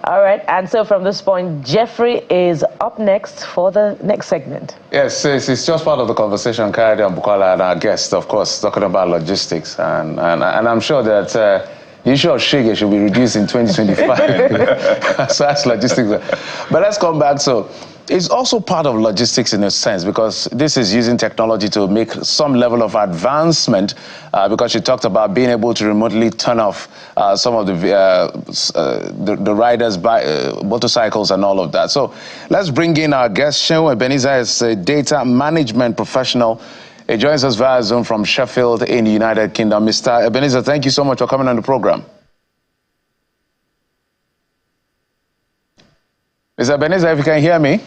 All right, and so from this point, Jeffrey is up next for the next segment. Yes, it's just part of the conversation, Kayode and Bukola and our guest, of course, talking about logistics. And I'm sure that the issue of Shige should be reduced in 2025. So that's logistics. But let's come back. So it's also part of logistics in a sense, because this is using technology to make some level of advancement, because you talked about being able to remotely turn off some of the riders' motorcycles and all of that. So let's bring in our guest. Seun Ebenezer is a data management professional. He joins us via Zoom from Sheffield in the United Kingdom. Mr. Ebenezer, thank you so much for coming on the program. Mr. Ebenezer, if you can hear me.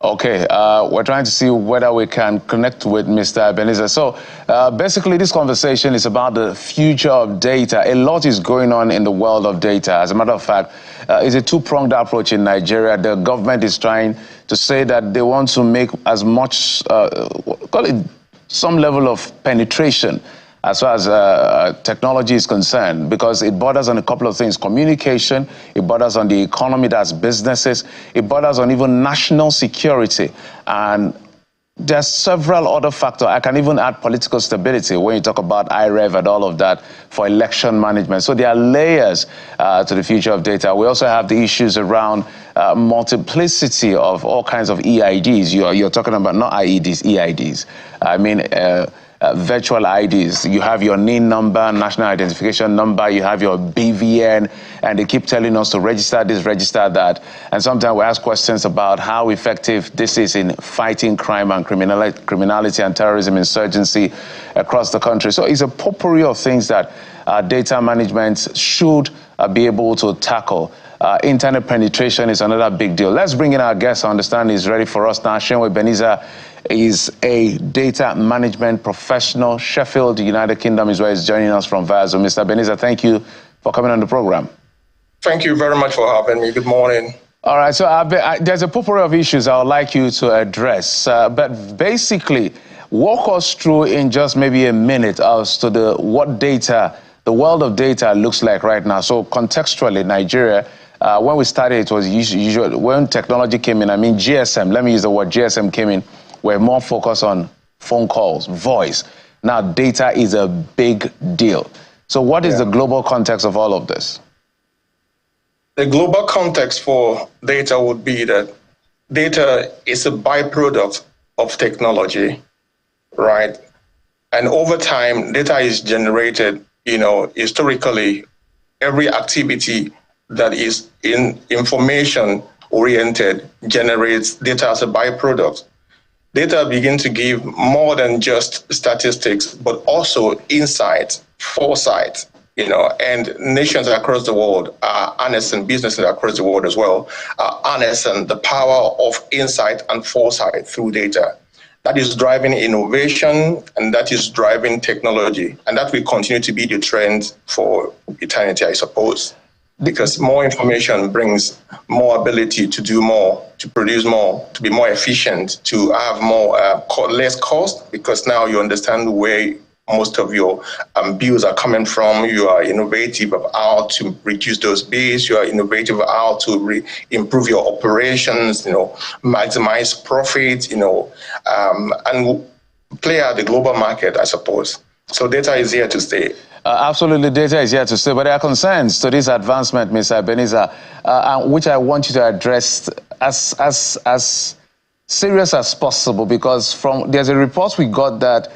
Okay, we're trying to see whether we can connect with Mr. Ebenezer. So basically, this conversation is about the future of data. A lot is going on in the world of data. As a matter of fact, it's a two-pronged approach in Nigeria. The government is trying to say that they want to make as much, call it some level of penetration as far as technology is concerned, because it borders on a couple of things: communication, it borders on the economy, that's businesses, it borders on even national security. And there's several other factors. I can even add political stability when you talk about IREV and all of that for election management. So there are layers to the future of data. We also have the issues around multiplicity of all kinds of EIDs. You're talking about not IEDs, EIDs. I mean, virtual IDs. You have your NIN number, national identification number, you have your BVN, and they keep telling us to register this, register that. And sometimes we ask questions about how effective this is in fighting crime and criminality and terrorism insurgency across the country. So it's a potpourri of things that data management should be able to tackle. Internet penetration is another big deal. Let's bring in our guest. I understand he's ready for us now. Seun Ebenezer is a data management professional. Sheffield, United Kingdom is where he's joining us from via Zoom. Mr. Ebenezer, thank you for coming on the program. Thank you very much for having me. Good morning. All right, so there's a potpourri of issues I would like you to address. But basically, walk us through in just maybe a minute as to what data, the world of data looks like right now. So contextually, Nigeria, when we started, it was usual. When technology came in, I mean GSM, let me use the word GSM came in, we're more focused on phone calls, voice. Now data is a big deal. So what is the global context of all of this? The global context for data would be that data is a byproduct of technology, right? And over time, data is generated, historically, every activity that is information oriented generates data as a byproduct. Data begin to give more than just statistics, but also insight, foresight, and nations across the world are harnessing, businesses across the world as well, are harnessing the power of insight and foresight through data. That is driving innovation, and that is driving technology. And that will continue to be the trend for eternity, I suppose. Because more information brings more ability to do more, to produce more, to be more efficient, to have more less cost, because now you understand where most of your bills are coming from. You are innovative of how to reduce those bills. You are innovative of how to improve your operations, maximize profit, and play out the global market, I suppose. So data is here to stay. Absolutely, data is here to stay, but there are concerns to this advancement, Mr. Ebenezer, which I want you to address as serious as possible, because there's a report we got that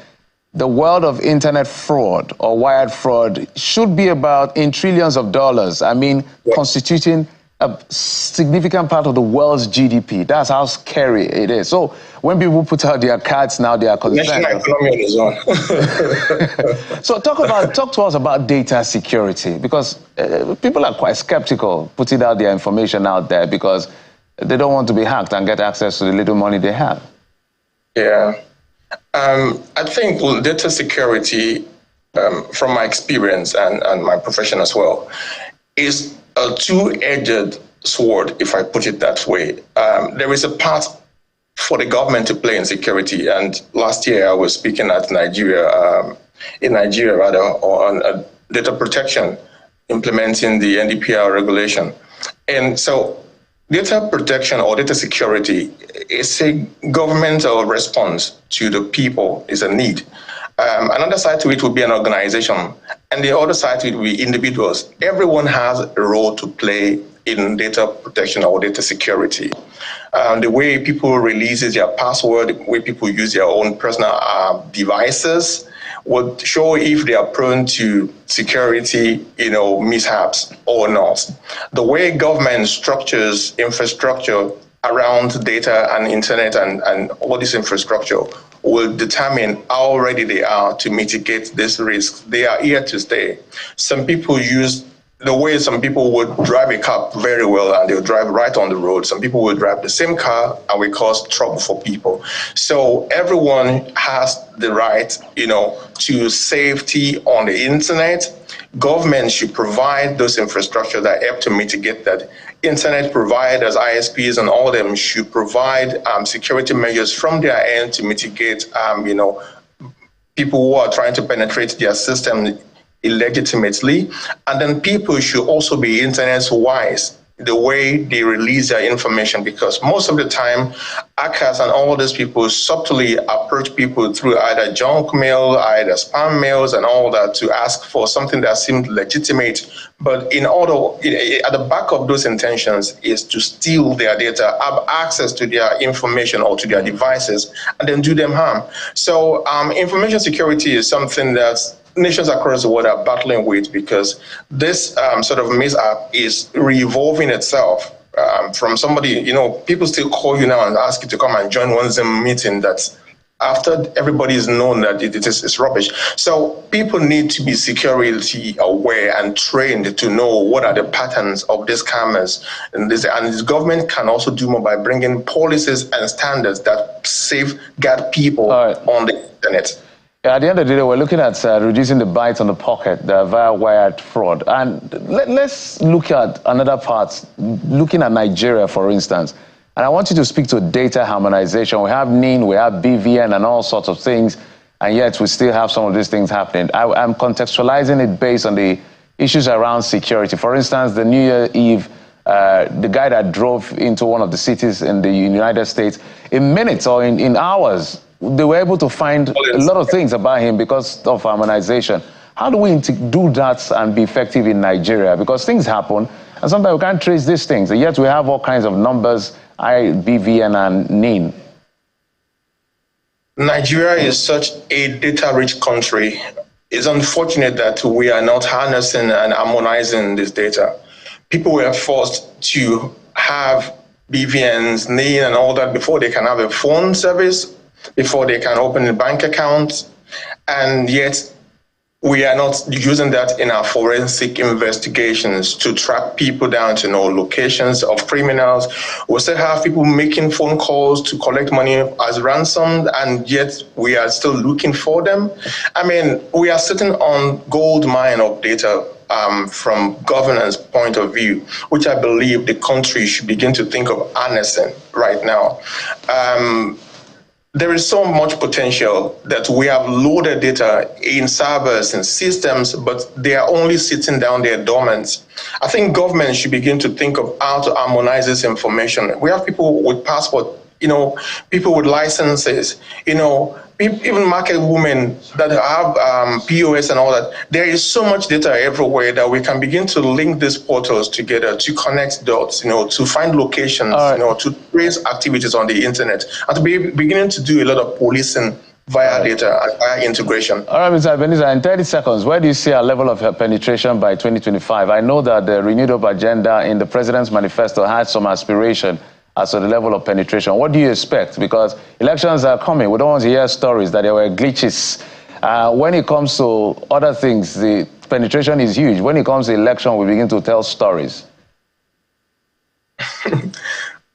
the world of internet fraud or wired fraud should be about in trillions of dollars. I mean, constituting a significant part of the world's GDP. That's how scary it is. So when people put out their cards now, they are concerned. National economy is on. So talk to us about data security, because people are quite skeptical putting out their information out there because they don't want to be hacked and get access to the little money they have. Yeah. I think data security, from my experience and my profession as well, is a two-edged sword, if I put it that way. There is a part for the government to play in security. And last year I was speaking at Nigeria in Nigeria, rather, or on data protection, implementing the NDPR regulation. And so data protection or data security is a governmental response to the people, is a need. Another side to it would be an organization, and the other side to it would be individuals. Everyone has a role to play in data protection or data security. The way people release their password, the way people use their own personal devices would show if they are prone to security, mishaps or not. The way government structures infrastructure around data and internet and all this infrastructure will determine how ready they are to mitigate this risk. They are here to stay. Some people use the way some people would drive a car very well and they'll drive right on the road. Some people will drive the same car and will cause trouble for people. So everyone has the right, to safety on the internet. Government should provide those infrastructure that help to mitigate that. Internet providers, ISPs, and all of them should provide security measures from their end to mitigate, people who are trying to penetrate their system illegitimately. And then people should also be internet wise, the way they release their information, because most of the time, hackers and all these people subtly approach people through either junk mail, either spam mails and all that to ask for something that seemed legitimate. But at the back of those intentions is to steal their data, have access to their information or to their devices, and then do them harm. So information security is something that's nations across the world are battling with, because this sort of mishap is re-evolving itself from somebody, people still call you now and ask you to come and join one Zoom meeting that's after everybody is known that it's rubbish. So people need to be security aware and trained to know what are the patterns of these scammers. And this government can also do more by bringing policies and standards that safeguard people on the internet. Yeah, at the end of the day, we're looking at reducing the bites on the pocket via wired fraud. And let's look at another part, looking at Nigeria, for instance. And I want you to speak to data harmonization. We have NIN, we have BVN and all sorts of things, and yet we still have some of these things happening. I'm contextualizing it based on the issues around security. For instance, the New Year Eve, the guy that drove into one of the cities in the United States, in minutes or in hours, they were able to find a lot of things about him because of harmonization. How do we do that and be effective in Nigeria? Because things happen, and sometimes we can't trace these things, and yet we have all kinds of numbers, BVN and NIN. Nigeria is such a data-rich country. It's unfortunate that we are not harnessing and harmonizing this data. People were forced to have BVNs, NIN, and all that before they can have a phone service, before they can open a bank account, and yet we are not using that in our forensic investigations to track people down to know locations of criminals. We still have people making phone calls to collect money as ransom, and yet we are still looking for them. I mean, we are sitting on gold mine of data from governance point of view, which I believe the country should begin to think of harnessing right now. There is so much potential that we have loaded data in servers and systems, but they are only sitting down there dormant. I think government should begin to think of how to harmonize this information. We have people with passport, people with licenses, even market women that have POS and all that. There is so much data everywhere that we can begin to link these portals together to connect dots, to find locations, to trace activities on the internet, and to be beginning to do a lot of policing via data and via integration. All right, Mr. Ebenezer, in 30 seconds, where do you see our level of penetration by 2025? I know that the Renewed Hope agenda in the President's manifesto had some aspiration as to the level of penetration. What do you expect? Because elections are coming. We don't want to hear stories that there were glitches. When it comes to other things, the penetration is huge. When it comes to election, we begin to tell stories.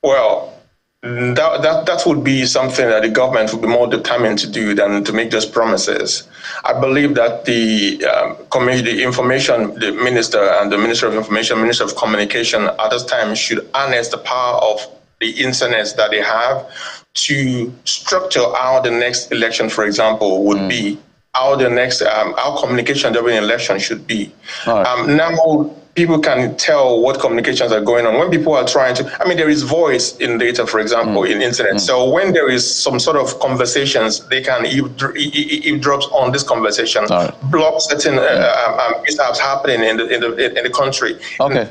Well, that would be something that the government would be more determined to do than to make those promises. I believe that the the minister and the Minister of Information, Minister of Communication at this time should harness the power of the internet that they have to structure how the next election, for example, would be. how the next how communication during election should be. Right. Now people can tell what communications are going on when people are trying to. I mean, there is voice in data, for example, in internet. So when there is some sort of conversations, they can eavesdrops on this conversation, right. block certain mishaps happening in the country,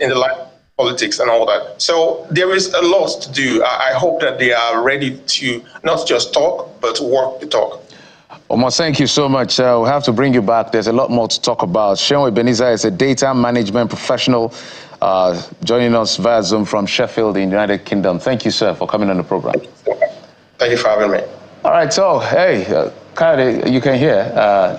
in the life politics and all that. So there is a lot to do. I hope that they are ready to not just talk, but work the talk. Omar, thank you so much. We'll have to bring you back. There's a lot more to talk about. Seun Ebenezer is a data management professional joining us via Zoom from Sheffield in the United Kingdom. Thank you, sir, for coming on the program. Thank you for having me. All right, so, hey, Kayode, you can hear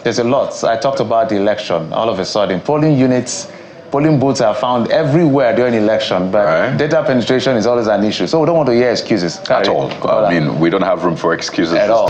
there's a lot. I talked about the election. All of a sudden, polling units, polling booths are found everywhere during election, but data penetration is always an issue. So we don't want to hear excuses. At all. I mean, we don't have room for excuses at all.